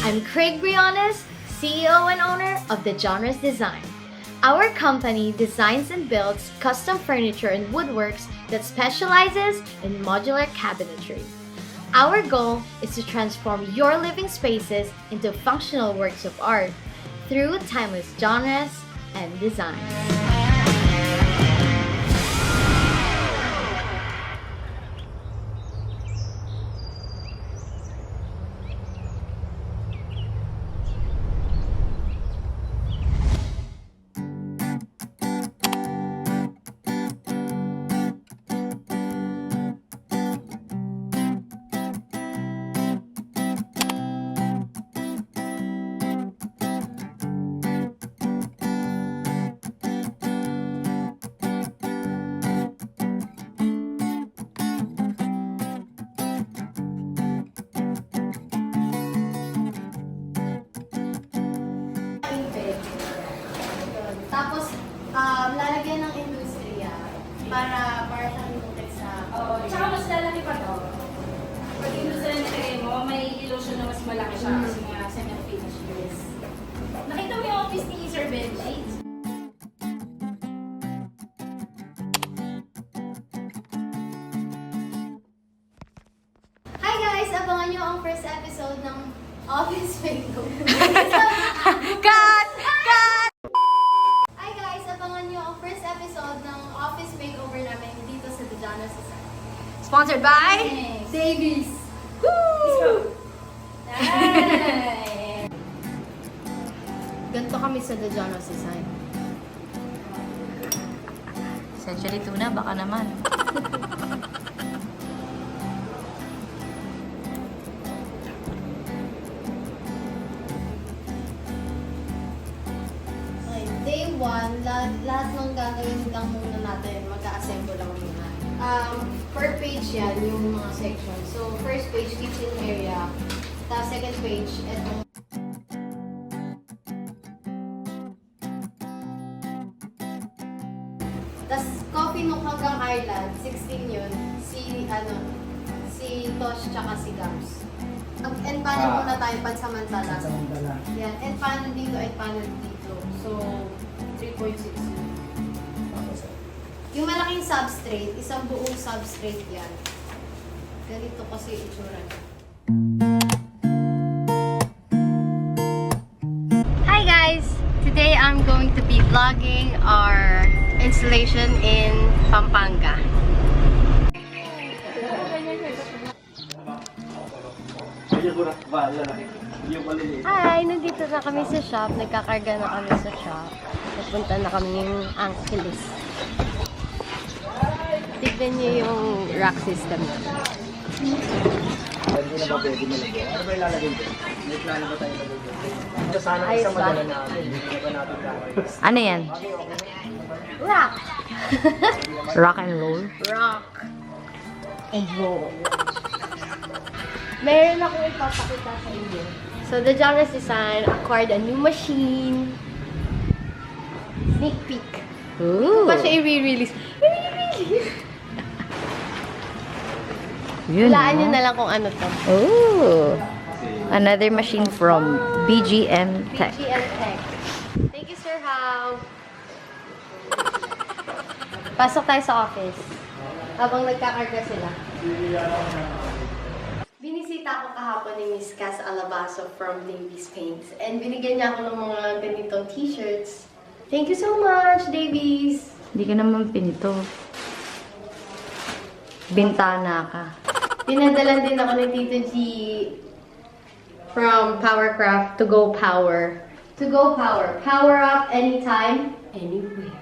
I'm Kraig Briones, CEO and owner of The Genres Design. Our company designs and builds custom furniture and woodworks that specializes in modular cabinetry. Our goal is to transform your living spaces into functional works of art through timeless genres and design. Tapos, lalagyan ng industriya para siyang lutek sa... Oo, tsaka mas lalaki pa to. Pag industriya na kaya mo, may illusion na mas malaki siya kasi mga semi-finished goods. Nakita mo yung office ni Sir Benji? Hi guys! Abangan nyo ang first episode ng Office Makeover. Cut! Cut! Hi guys! Abangan nyo ang first episode ng Office Makeover namin dito sa The Genres Design. Sponsored by Davies! Woo! Ay! Ganito kami sa The Genres Design. Century tuna, baka naman. Okay, day 1, lahat ng gagawin lang muna natin, mag-assemble lang muna. Per page yan, yung mga section. So, first page, kitchen area. Tapos second page, etong tas coffee nook hanggang Ireland, 16 yun. Si Tosh tsaka si Gams. And panel muna tayo pansamantala. Yan, and panel dito, and panel dito. So, 3.6 yun. Yung malaking substrate, isang buong substrate yan. Ganito kasi itsura niya. Hi guys! Today I'm going to be vlogging our installation in Pampanga. Hi! Nandito na kami sa shop. Nagkakarga na kami sa shop. Napunta na kami yung Angeles. Tignan niyo yung rack system na. Hindi na ba pwede malagyan? Ano ba ilalagay dyan? May plano ba tayo malagyan? Sana Ayos isang ba? madala natin. Hindi ba natin gagawin? Ano yan? Rock! Rock and roll? Rock and roll. Meron akong ipapakita sa inyo. So, The Genres Design acquired a new machine. Sneak peek. Ooh! Pa siya i-release. Yun, Hulaan nyo no? na lang kung ano to. Ooh! Another machine from BGM Tech. BGM Tech. Thank you, Sir How. Pasok tayo sa office. Habang nagkakarga sila. Binisita ko kahapon ni Miss Cass Alabaso from Davies Paints. And binigyan niya ako ng mga ganitong t-shirts. Thank you so much, Davies! Hindi ka naman pinito. Bintana ka. Pinadalan din ako ni Tito G from Powercraft to Go Power. To Go Power. Power up anytime, anywhere.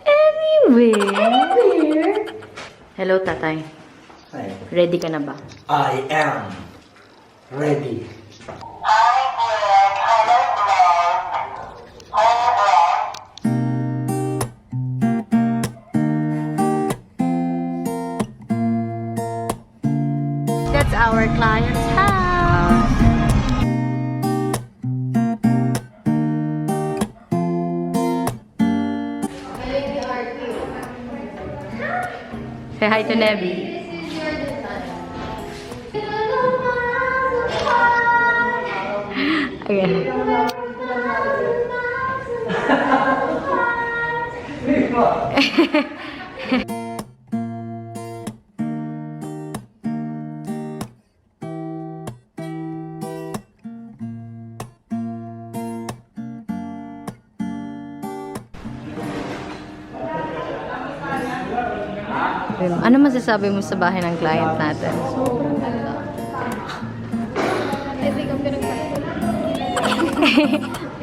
Anyway! Anywhere? Hello, tatay. Hi. Ready ka na ba? I am ready. That's our client's house. Say hi to Nebby. This is your design. Okay. Ano masasabi mo sa bahay ng client natin? Sobrang ganda. I think I'm gonna cry.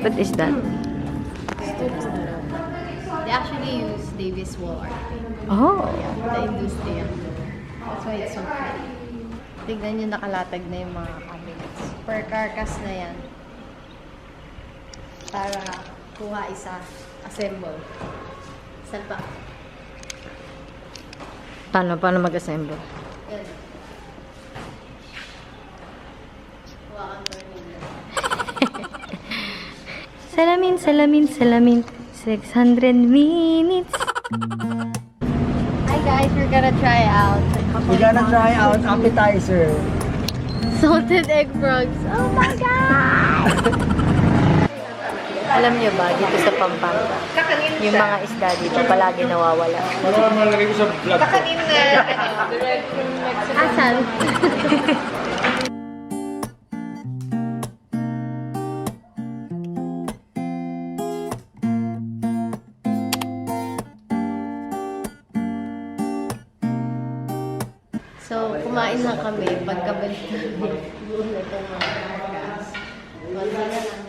What is that? They actually use Davis wall art. Oh. The industrial. That's why it's so pretty. Tignan nyo, nakalatag na yung mga cabinets. Per carcass na yan. Para kuha isa. Assemble. Saan pa? Paano mag-assemble? Yan. Kuha kang tornillo. Salamin. 600 minutes. Hi guys, we're gonna try out. We're gonna try out appetizer. Salted egg frogs. Oh my god! Alam niyo ba, dito sa Pampanga, yung mga isda dito palagi nawawala. Asan? So, kumain lang kami. Pagkabalik namin, buong na itong mga carcass. Wala na lang.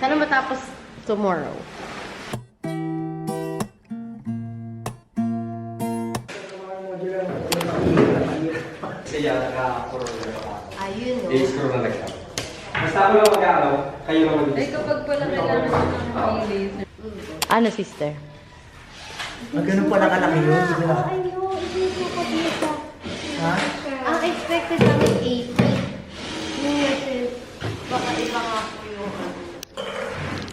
Sana matapos tomorrow. Ayun, no? I-screw na lang siya. Basta ako lang mag-aalaw, kayo lang mag-i-screw. Kapag pala kailangan mo ng laser. Ano, sister? Ganun pala kalaki yun. Hindi na. Ay, no. Hindi ko kabisa. Ha? Ang expected namin 80. Yung message, baka iba nga po yung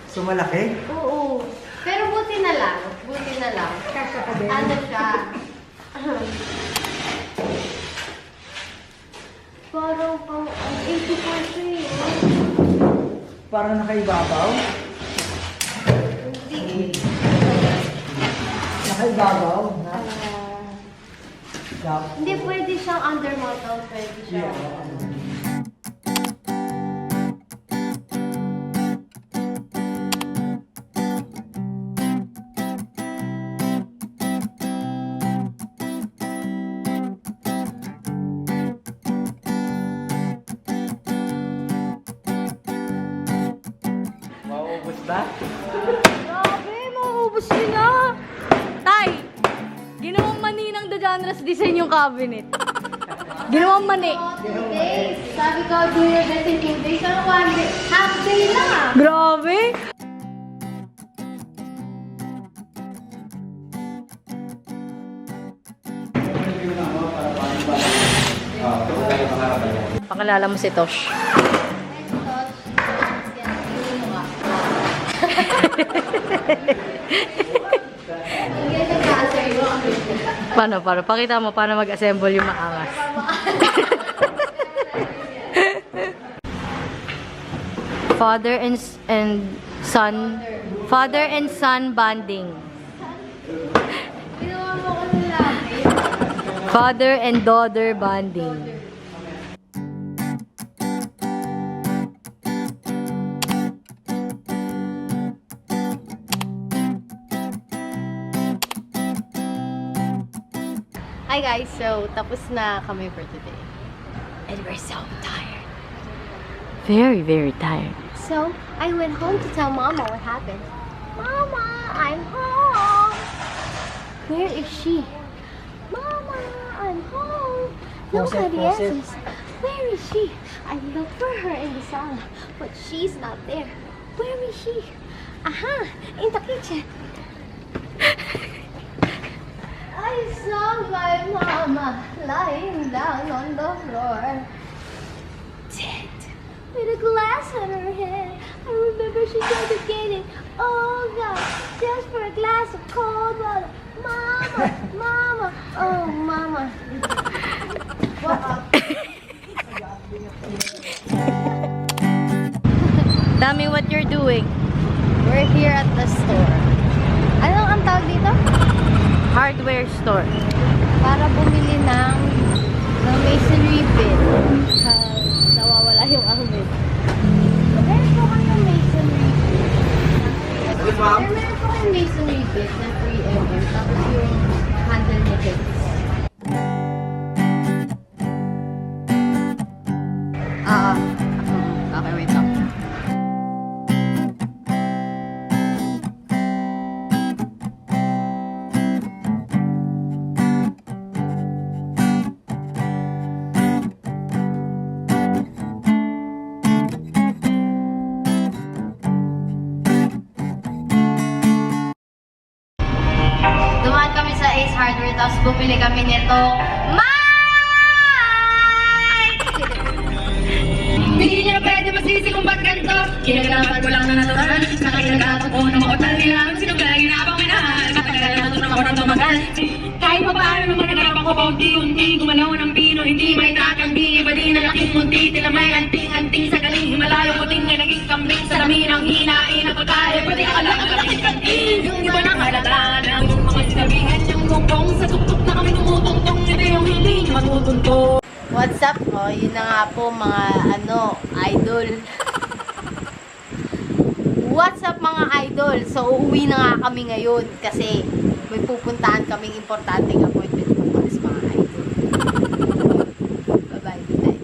So malaki? Oo. Pero buti na lang. Buti na lang. Ano siya? Parang pang 80%. Parang nakaibabaw? Hindi. Nakaibabaw? Hindi pwede siyang under model. Pwede siya. Mauubos ba? Grabe, mauubos yun na. Tay, ginawang mani ng The Genres design yung cabinet. Ginawang mani. 2 days. Sabi ko, do your best in 2 days. Ano 1 day? Half day lang ah. Grabe. Pakilala mo si Tosh. Paano? Pakita mo paano mag-assemble yung maangas. Father and son bonding. Ginawa mo ko ng lapis. Father and daughter bonding. Hi guys, so tapos na kami for today. And we're so tired. Very, very tired. So, I went home to tell Mama what happened. Mama, I'm home. Where is she? Mama, I'm home. Nobody answers. Where is she? I looked for her in the salon, but she's not there. Where is she? Aha, in the kitchen. I saw my mama lying down on the floor, dead, with a glass on her head. I remember she tried to get it. Oh God, just for a glass of cold water. Mama, Mama, oh Mama. What up? Tell me what you're doing. We're here at the store. Ano ang tawag dito? Hardware store. Para bumili ng masonry bit. Nawawala yung amin. Meron po kami ng masonry bit. Meron po kami masonry bit na 3mm. Tapos yung handle nito. Okay, wait lang. Dumaan kami sa Ace Hardware, tapos bumili kami nito. Hindi niya pwede masisi kung ba't ganito. Kinagalaman ko lang na natural. Nakinagato ko na makotal nila. Sinugay na abang minahal. Matagalan na ito na ako ng tumagal. Kahit pa paano naman nagarapan ko paunti-unti. Gumalaw ng pino, hindi may tatanggi. Iba din na laking munti. Tila may anting-anting sa galing. Himalayong puting na naging kambing. Sa dami ng hinain ako tayo. Pwede ka lang ang laking kanting. Yung iba nang halata ng yung mga sinabihan. Yung gongkong sa tuktok na kami tumutungtong. Ito yung hindi matutunto. What's up? Oh, yun na nga po mga idol. What's up mga idol? So, uuwi na nga kami ngayon kasi may pupuntahan kaming importanteng appointment bukas mga idol. Bye-bye. Good night.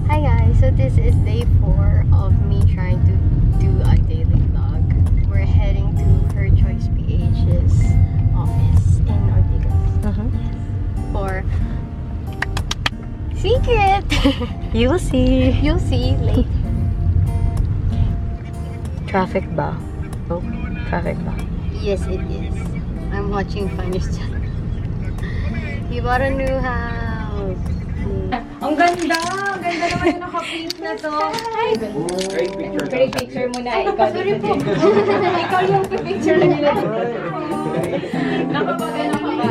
Hi guys, so this is day 4 of me trying to do a daily vlog. We're heading to Her Choice PH's office in Ortigas for secret. You'll see. You'll see later. Traffic ba? Oh, traffic ba? Yes, it is. I'm watching Funniest Channel. He bought a new house. Ang ganda! Ang ganda naman yung naka-print na to. Great picture. Great picture mo na. Ikaw dito. Ikaw yung picture na nila dito. Nakapagano ka ba?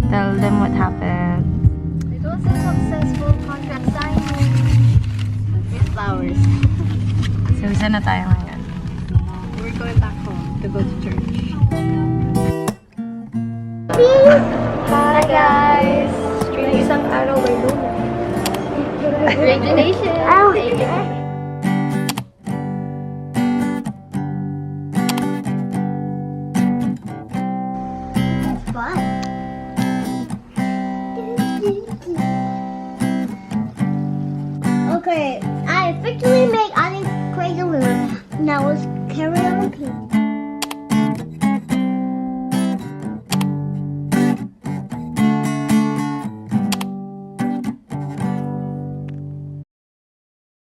Tell them what happened. It was a successful contract signing with flowers. So, saan na tayo ngayon? We're going back home to go to church. Hi guys! Isang araw by noon. Congratulations! Fun. Okay, I officially made Onyx Kraig Briones. Now let's carry on pink.